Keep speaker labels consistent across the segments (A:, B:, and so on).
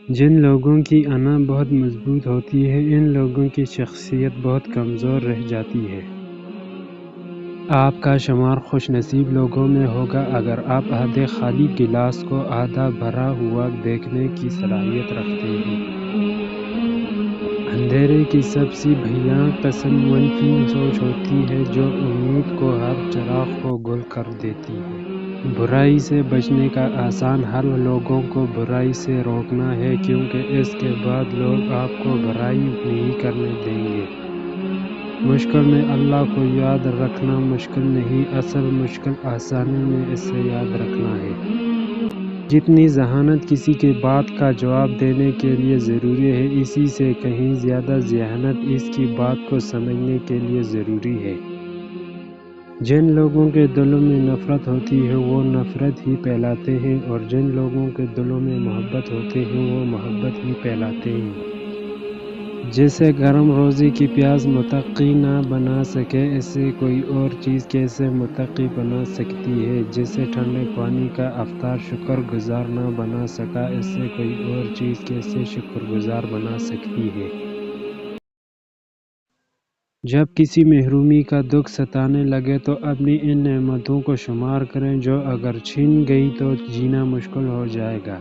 A: جن لوگوں کی انا بہت مضبوط ہوتی ہے ان لوگوں کی شخصیت بہت کمزور رہ جاتی ہے۔ آپ کا شمار خوش نصیب لوگوں میں ہوگا اگر آپ آدھے خالی گلاس کو آدھا بھرا ہوا دیکھنے کی صلاحیت رکھتے ہیں۔ اندھیرے کی سب سے بھیانک قسم منفی سوچ ہوتی ہے جو امید کو ہر چراغ کو گل کر دیتی ہے۔ برائی سے بچنے کا آسان حل لوگوں کو برائی سے روکنا ہے کیونکہ اس کے بعد لوگ آپ کو برائی نہیں کرنے دیں گے۔ مشکل میں اللہ کو یاد رکھنا مشکل نہیں، اصل مشکل آسانی میں اسے یاد رکھنا ہے۔ جتنی ذہانت کسی کی بات کا جواب دینے کے لیے ضروری ہے اسی سے کہیں زیادہ ذہانت اس کی بات کو سمجھنے کے لیے ضروری ہے۔ جن لوگوں کے دلوں میں نفرت ہوتی ہے وہ نفرت ہی پھیلاتے ہیں اور جن لوگوں کے دلوں میں محبت ہوتی ہے وہ محبت ہی پھیلاتے ہیں۔ جسے گرم روزی کی پیاس متقی نہ بنا سکے اسے کوئی اور چیز کیسے متقی بنا سکتی ہے؟ جسے ٹھنڈے پانی کا افطار شکر گزار نہ بنا سکا اسے کوئی اور چیز کیسے شکر گزار بنا سکتی ہے؟ جب کسی محرومی کا دکھ ستانے لگے تو اپنی ان نعمتوں کو شمار کریں جو اگر چھن گئی تو جینا مشکل ہو جائے گا۔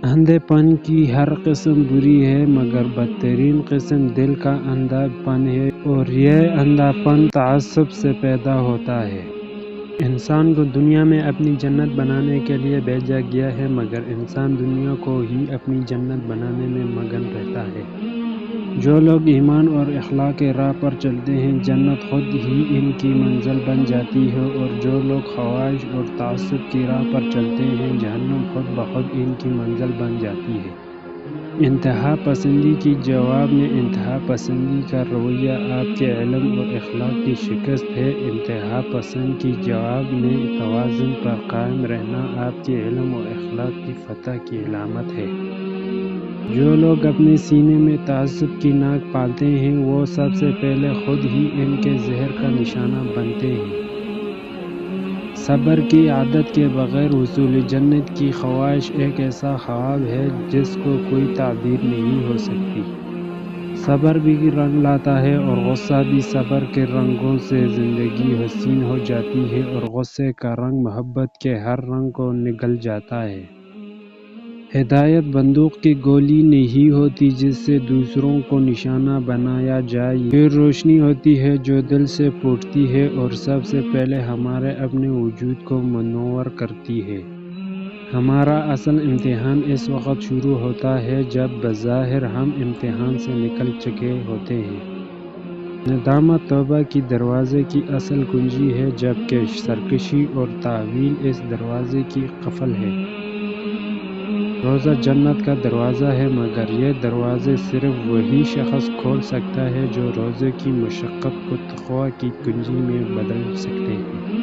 A: اندھے پن کی ہر قسم بری ہے مگر بدترین قسم دل کا اندھا پن ہے اور یہ اندھا پن تعصب سے پیدا ہوتا ہے۔ انسان کو دنیا میں اپنی جنت بنانے کے لیے بھیجا گیا ہے مگر انسان دنیا کو ہی اپنی جنت بنانے میں مگن رہتا ہے۔ جو لوگ ایمان اور اخلاق کے راہ پر چلتے ہیں جنت خود ہی ان کی منزل بن جاتی ہے اور جو لوگ خواہش اور تعصب کی راہ پر چلتے ہیں جہنم خود بخود ان کی منزل بن جاتی ہے۔ انتہا پسندی کی جواب میں انتہا پسندی کا رویہ آپ کے علم اور اخلاق کی شکست ہے۔ انتہا پسند کی جواب میں توازن پر قائم رہنا آپ کے علم و اخلاق کی فتح کی علامت ہے۔ جو لوگ اپنے سینے میں تعصب کی ناک پالتے ہیں وہ سب سے پہلے خود ہی ان کے زہر کا نشانہ بنتے ہیں۔ صبر کی عادت کے بغیر حصول جنت کی خواہش ایک ایسا خواب ہے جس کو کوئی تعبیر نہیں ہو سکتی۔ صبر بھی رنگ لاتا ہے اور غصہ بھی۔ صبر کے رنگوں سے زندگی حسین ہو جاتی ہے اور غصے کا رنگ محبت کے ہر رنگ کو نگل جاتا ہے۔ ہدایت بندوق کی گولی نہیں ہوتی جس سے دوسروں کو نشانہ بنایا جائے، یہ روشنی ہوتی ہے جو دل سے پھوٹتی ہے اور سب سے پہلے ہمارے اپنے وجود کو منور کرتی ہے۔ ہمارا اصل امتحان اس وقت شروع ہوتا ہے جب بظاہر ہم امتحان سے نکل چکے ہوتے ہیں۔ ندامت توبہ کی دروازے کی اصل کنجی ہے جبکہ سرکشی اور تاویل اس دروازے کی قفل ہے۔ روزہ جنت کا دروازہ ہے مگر یہ دروازے صرف وہی شخص کھول سکتا ہے جو روزے کی مشقت کو تقویٰ کی کنجی میں بدل سکتے ہیں۔